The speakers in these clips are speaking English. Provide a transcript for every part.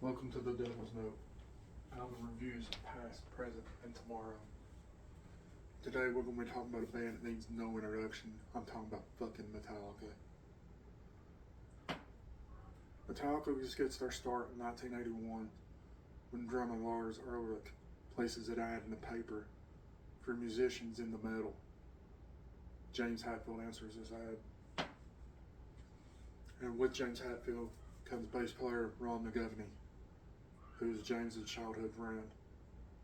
Welcome to the Devil's Note. Album reviews of past, present, and tomorrow. Today we're going to be talking about a band that needs no introduction. I'm talking about fucking Metallica. Metallica just gets their start in 1981 when drummer Lars Ulrich places an ad in the paper for musicians in the metal. James Hetfield answers this ad. And with James Hetfield comes bass player Ron McGovney, who is James's childhood friend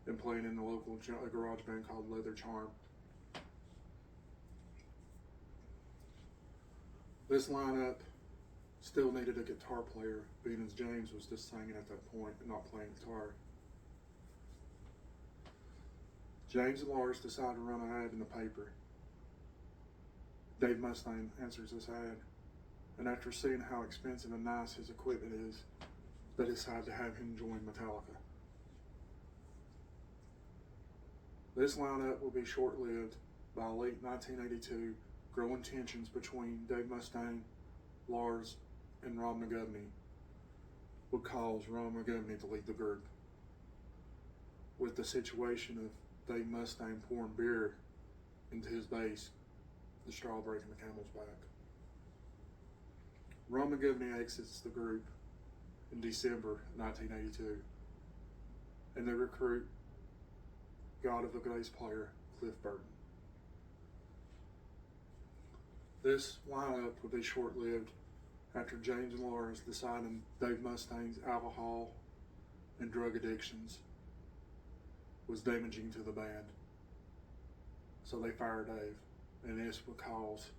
and playing in the local garage band called Leather Charm. This lineup still needed a guitar player, being as James was just singing at that point and not playing guitar. James and Lars decide to run an ad in the paper. Dave Mustaine answers this ad, and after seeing how expensive and nice his equipment is, they decide to have him join Metallica. This lineup will be short-lived. By late 1982, growing tensions between Dave Mustaine, Lars, and Ron McGovney would cause Ron McGovney to leave the group, with the situation of Dave Mustaine pouring beer into his bass, the straw breaking the camel's back. Ron McGovney exits the group in December 1982, and they recruit God of the bass player Cliff Burton. This lineup would be short-lived after James and Lars decided Dave Mustaine's alcohol and drug addictions was damaging to the band. So they fired Dave, and this would cause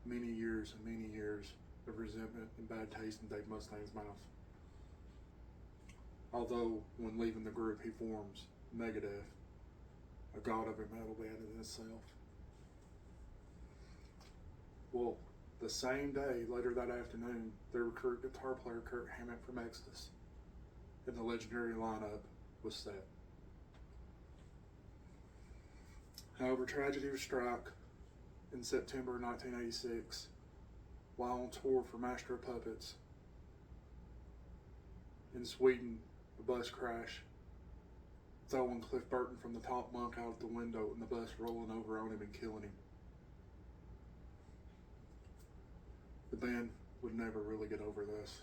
many years and many years of resentment and bad taste in Dave Mustaine's mouth. Although, when leaving the group, he forms Megadeth, a god of a metal band in itself. Well, the same day, later that afternoon, they recruit guitar player Kirk Hammett from Exodus, and the legendary lineup was set. However, tragedy was struck in September 1986 while on tour for Master of Puppets in Sweden. A bus crash, throwing Cliff Burton from the top bunk out the window and the bus rolling over on him and killing him. The band would never really get over this.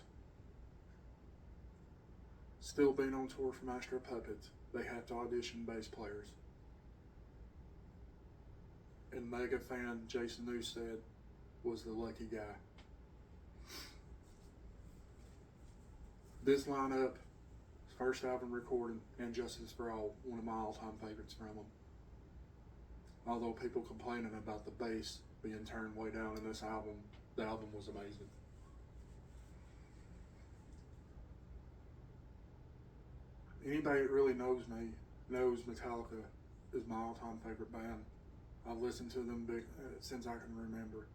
Still being on tour for Master of Puppets, they had to audition bass players. And mega fan Jason Newsted was the lucky guy. This lineup, first album recorded, and Justice for All, one of my all-time favorites from them. Although people complaining about the bass being turned way down in this album, the album was amazing. Anybody that really knows me knows Metallica is my all-time favorite band. I've listened to them since I can remember.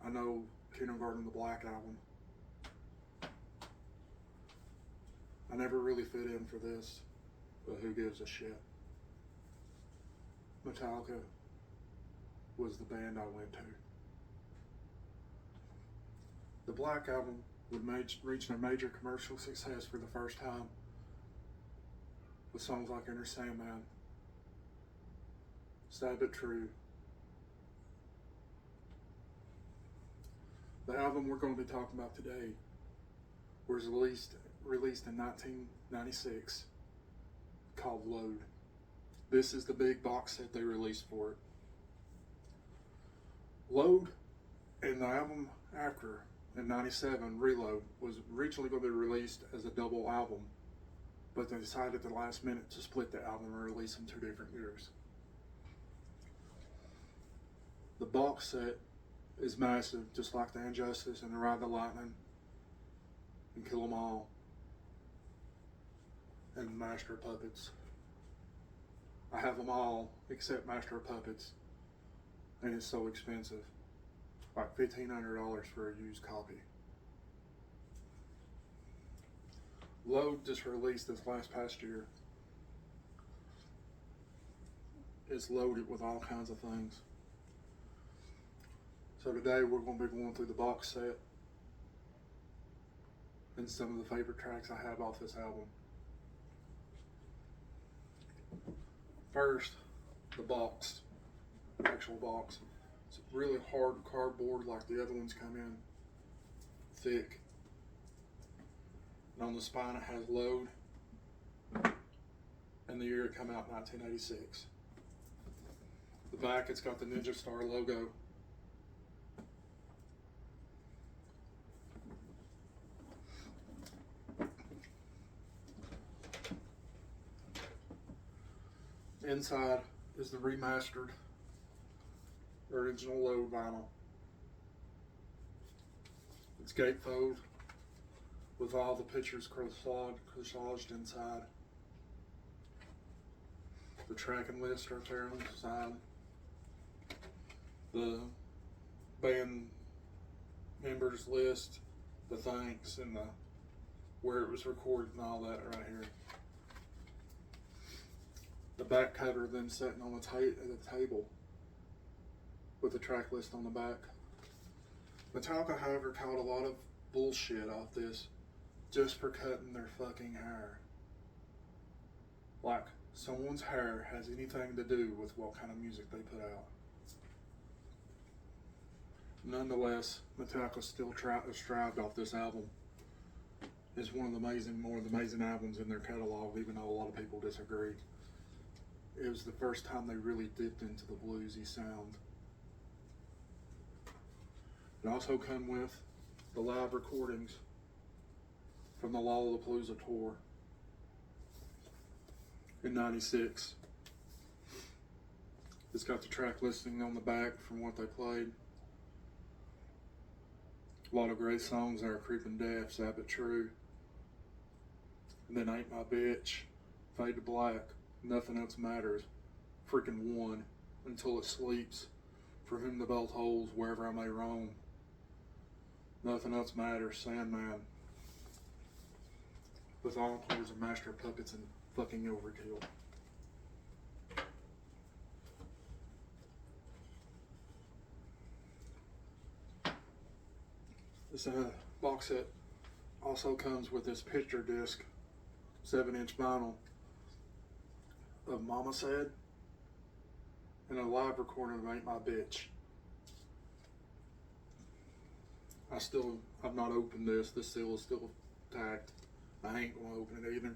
I know Kindergarten the Black album. I never really fit in for this, but who gives a shit? Metallica was the band I went to. The Black album would reach a major commercial success for the first time with songs like Enter Sandman, Sad But True. The album we're going to be talking about today was released in 1996 called Load. This is the big box set they released for it. Load and the album after, in 97, Reload, was originally going to be released as a double album, but they decided at the last minute to split the album and release them 2 different years. The box set is massive, just like the Injustice and the Ride the Lightning and Kill 'Em All and Master of Puppets. I have them all except Master of Puppets, and it's so expensive, like $1,500 for a used copy. Load just released this past year. It's loaded with all kinds of things. So today we're going to be going through the box set and some of the favorite tracks I have off this album. First, the box, actual box. It's really hard cardboard like the other ones come in, thick. And on the spine it has load, and the year it came out, 1986. The back, it's got the Ninja Star logo. Inside is the remastered original load vinyl. It's gatefold with all the pictures corsaged inside. The tracking list right there on the side. The band members list, the thanks, and the where it was recorded and all that right here. The back cover then sitting on the table with the track list on the back. Metallica, however, caught a lot of bullshit off this just for cutting their fucking hair. Like someone's hair has anything to do with what kind of music they put out. Nonetheless, Metallica still strived off this album. It's one of the more amazing albums in their catalog, even though a lot of people disagree. It was the first time they really dipped into the bluesy sound. It also come with the live recordings from the Lollapalooza tour in '96. It's got the track listing on the back from what they played. A lot of great songs there: Creeping Death, Sabbath True, and then Ain't My Bitch, Fade to Black, Nothing Else Matters, freaking One, Until It Sleeps, For Whom the Bell Tolls, Wherever I May Roam, Nothing Else Matters, Sandman, with encores of Master of Puppets and fucking Overkill. This box set also comes with this picture disc, 7-inch vinyl of Mama Said and a live recording of Ain't My Bitch. I've not opened this. This seal is still tacked. I ain't gonna open it either.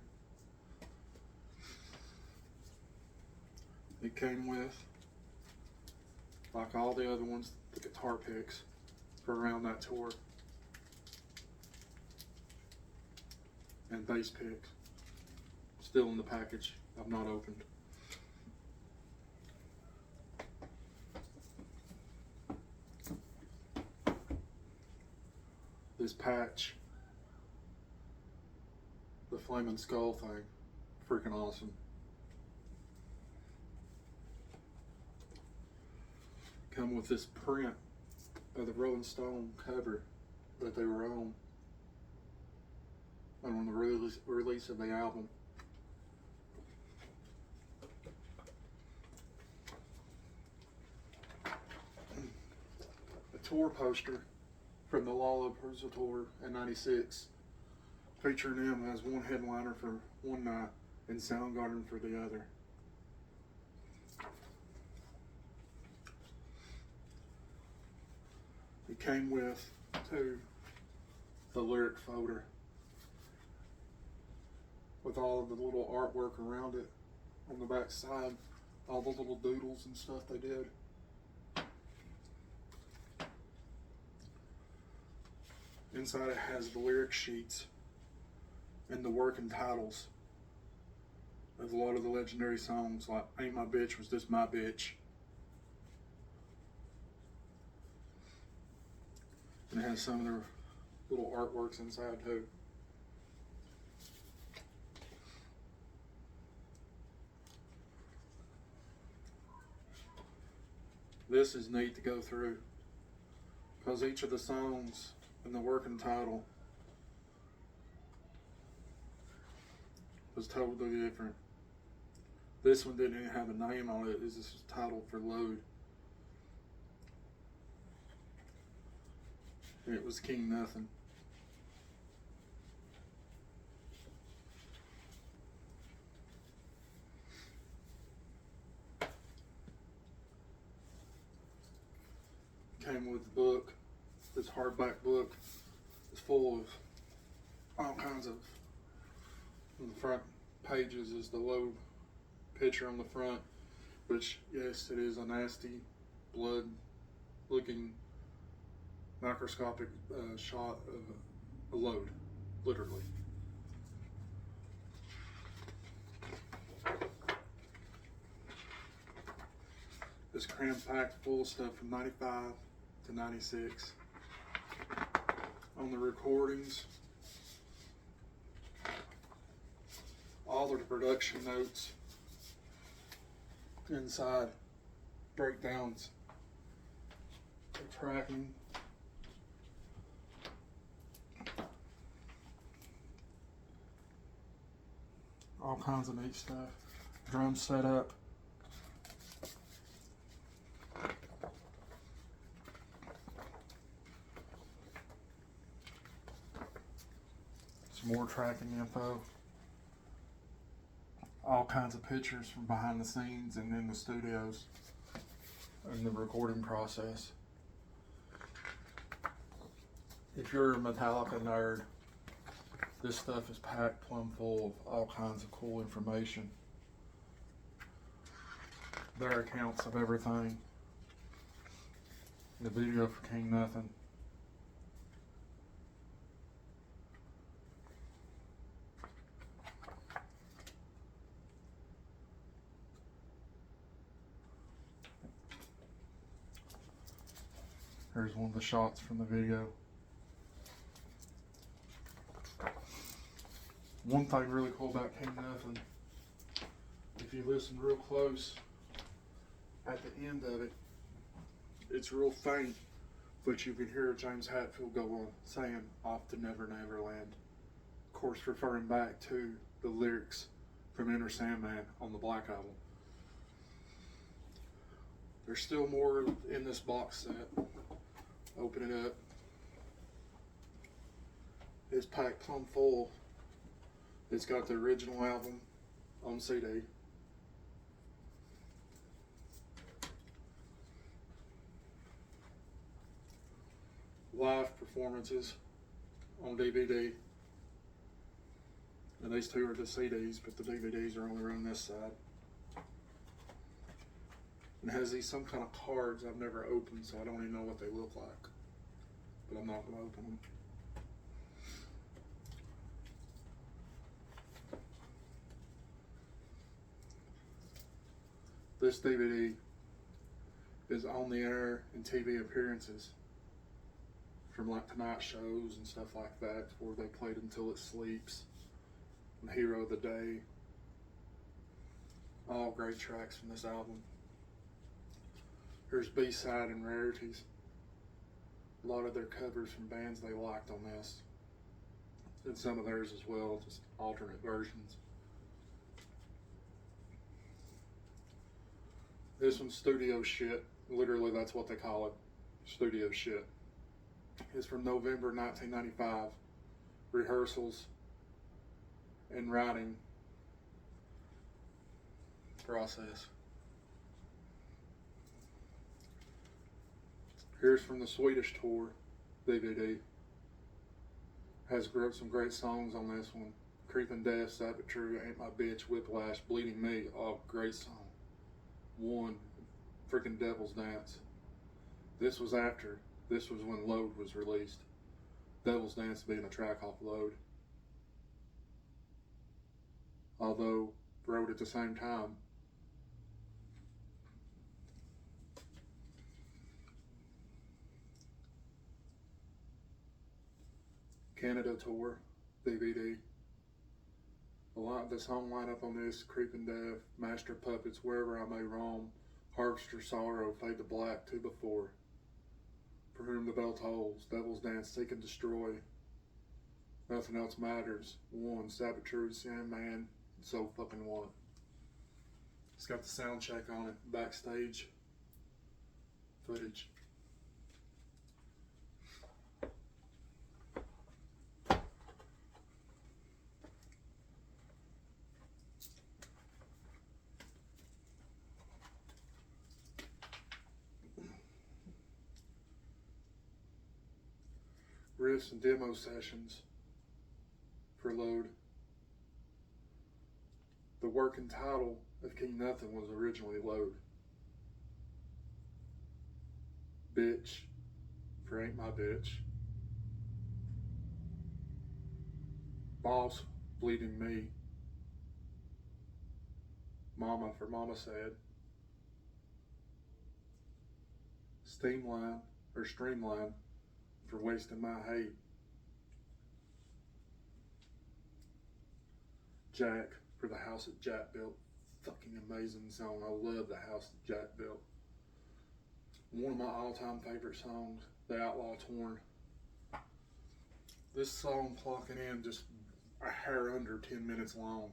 It came with, like all the other ones, the guitar picks for around that tour. And bass picks. Still in the package. I've not opened. This patch, the Flaming Skull thing, freaking awesome. Come with this print of the Rolling Stone cover that they were on the release of the album. A tour poster from the Lollapalooza tour in '96, featuring them as one headliner for one night and Soundgarden for the other. It came with, too, the lyric folder with all of the little artwork around it on the back side, all the little doodles and stuff they did. Inside it has the lyric sheets and the working titles of a lot of the legendary songs, like Ain't My Bitch Was This My Bitch. And it has some of their little artworks inside too. This is neat to go through because each of the songs and the working title was totally different. This one didn't even have a name on it. This is titled for Load. It was King Nothing. came with the book. This hardback book is full of all kinds of, on the front pages is the load picture on the front, which, yes, it is a nasty blood looking microscopic shot of a load, literally. It's cram packed full of stuff from 95 to 96. On the recordings, all of the production notes inside, breakdowns, the tracking, all kinds of neat stuff. Drum setup. Some more tracking info. All kinds of pictures from behind the scenes and in the studios and the recording process. If you're a Metallica nerd, this stuff is packed plumb full of all kinds of cool information. Their accounts of everything. The video for King Nothing. Here's one of the shots from the video. One thing really cool about King Nothing, if you listen real close, at the end of it, it's real faint, but you can hear James Hetfield go on saying, "Off to Never Never Land." Of course, referring back to the lyrics from Enter Sandman on the Black Album. There's still more in this box set. Open it up. It's packed plumb full. It's got the original album on CD. Live performances on DVD. And these two are the CDs, but the DVDs are only on this side. And it has these some kind of cards I've never opened, so I don't even know what they look like. But I'm not going to open them. This DVD is on the air and TV appearances from like Tonight shows and stuff like that, where they played Until It Sleeps and Hero of the Day. All great tracks from this album. Here's B-side and rarities. A lot of their covers from bands they liked on this. And some of theirs as well, just alternate versions. This one's studio shit. Literally, that's what they call it. Studio shit. It's from November 1995. Rehearsals and writing process. Here's from the Swedish tour DVD. Has some great songs on this one. Creeping Death, Sabbath True, Ain't My Bitch, Whiplash, Bleeding Me. Oh, great song. One, freaking Devil's Dance. This was after. This was when Load was released. Devil's Dance being a track off Load. Although, wrote at the same time. Canada tour DVD. The song lineup on this: Creeping Death, Master Puppets, Wherever I May Roam, Harvester Sorrow, Fade to Black, Two Before, For Whom the Bell Tolls, Devil's Dance, Seek and Destroy, Nothing Else Matters, One, Sabbath True, Sandman, So Fucking What. It's got the sound check on it, backstage footage. riffs and demo sessions for Load. The working title of King Nothing was originally Load. Bitch for Ain't My Bitch. Boss, Bleeding Me. Mama for Mama Said. Streamline for Wasting My Hate. Jack for The House That Jack Built. Fucking amazing song. I love The House That Jack Built. One of my all-time favorite songs, The Outlaw Torn. This song clocking in just a hair under 10 minutes long.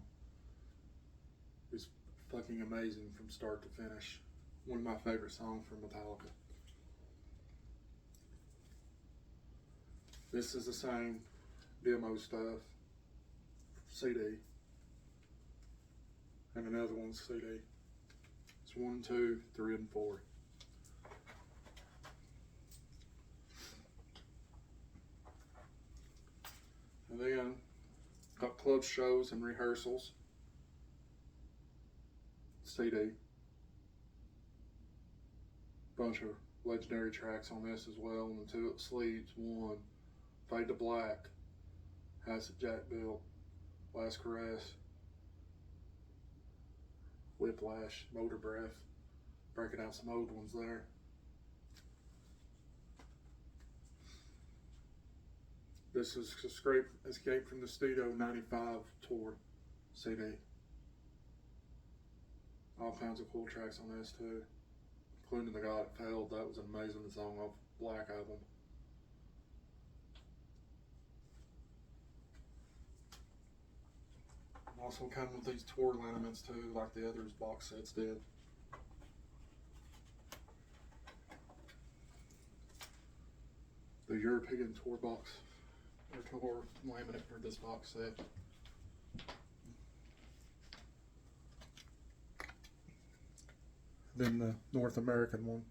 It's fucking amazing from start to finish. One of my favorite songs from Metallica. This is the same demo stuff, CD, and another one's CD. It's 1, 2, 3, and 4. And then got club shows and rehearsals, CD. Bunch of legendary tracks on this as well. And the 2 up sleeves, 1. Fade to Black, House That Jack Built, Last Caress, Whiplash, Motor Breath, breaking out some old ones there. This is Escape from the Studio 95 tour CD. All kinds of cool tracks on this too, including The God It Failed. That was an amazing song off Black album. Also come with these tour liniments too, like the others box sets did. The European tour box, or tour laminate for this box set. Then the North American one.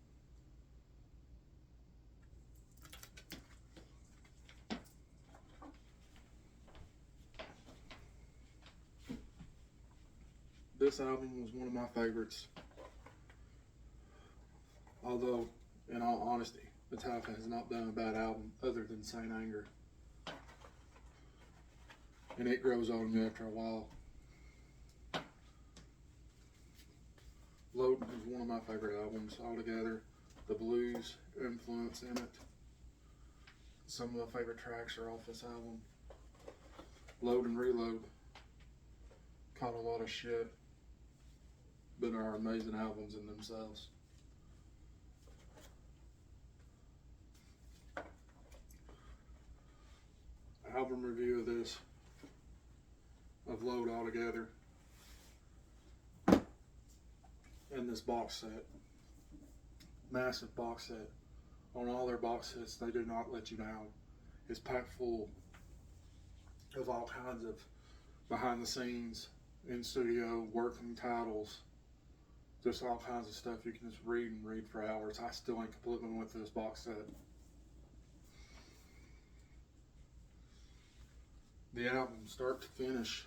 This album was one of my favorites. Although, in all honesty, Metallica has not done a bad album other than Saint Anger. And it grows on me after a while. Load is one of my favorite albums altogether. The blues influence in it. Some of my favorite tracks are off this album. Load and Reload caught a lot of shit, but are amazing albums in themselves. Album review of this, of Load altogether, and this box set. Massive box set. On all their box sets, they do not let you down. It's packed full of all kinds of behind the scenes, in studio, working titles, just all kinds of stuff you can just read and read for hours. I still ain't completely went through this box set. The album, start to finish,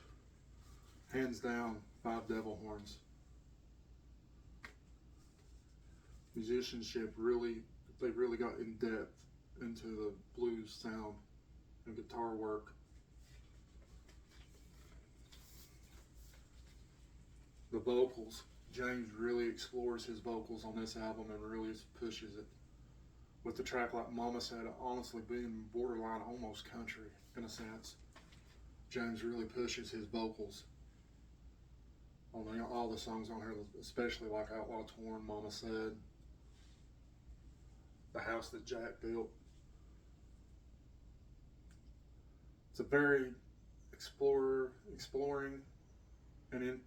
hands down, 5 devil horns. Musicianship they really got in depth into the blues sound and guitar work. The vocals, James really explores his vocals on this album and really pushes it. With the track like Mama Said, honestly being borderline almost country in a sense. James really pushes his vocals on all the songs on here, especially like Outlaw Torn, Mama Said, The House That Jack Built. It's a very exploring and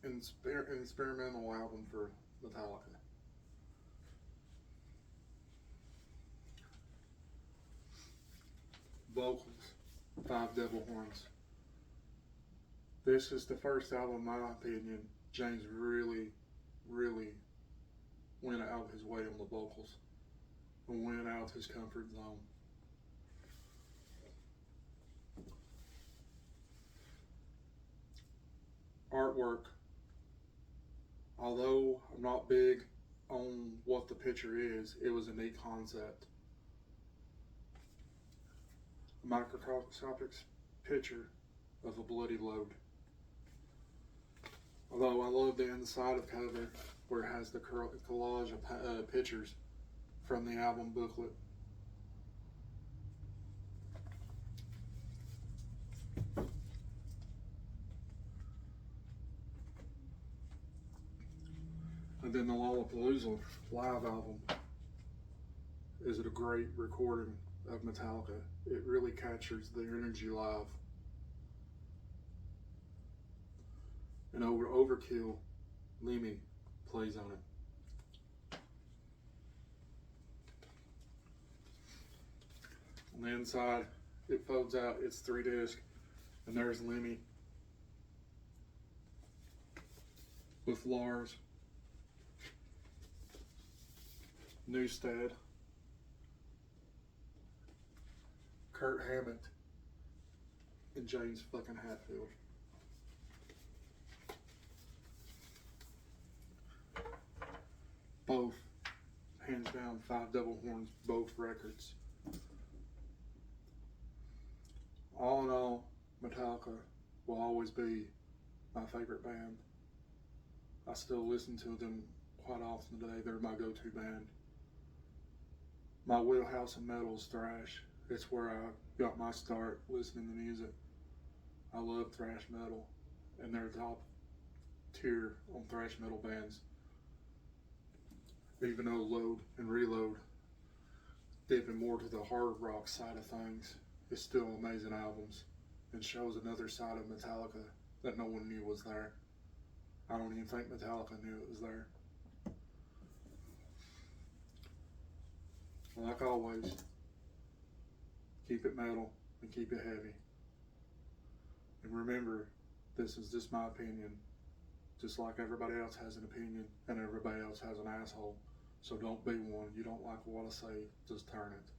experimental album for Metallica. Vocals, 5 devil horns. This is the first album, in my opinion, James really went out of his way on the vocals and went out of his comfort zone. artwork, although I'm not big on what the picture is, it was a neat concept. A microscopic picture of a bloody load. Although I love the inside of cover where it has the collage of pictures from the album booklet. And then the Lollapalooza live album is a great recording of Metallica. It really captures the energy live. And Overkill, Lemmy plays on it. On the inside, it folds out, it's 3 discs, and there's Lemmy with Lars, Newstead, Kurt Hammett, and James fucking Hetfield. Both, hands down, 5 double horns, both records. All in all, Metallica will always be my favorite band. I still listen to them quite often today. They're my go-to band. My wheelhouse in metal is thrash. It's where I got my start listening to music. I love thrash metal, and they're top tier on thrash metal bands. Even though Load and Reload, dipping more to the hard rock side of things, it's still amazing albums and shows another side of Metallica that no one knew was there. I don't even think Metallica knew it was there. Like always, keep it metal and keep it heavy. And remember, this is just my opinion. Just like everybody else has an opinion and everybody else has an asshole. So don't be one. You don't like what I say, just turn it.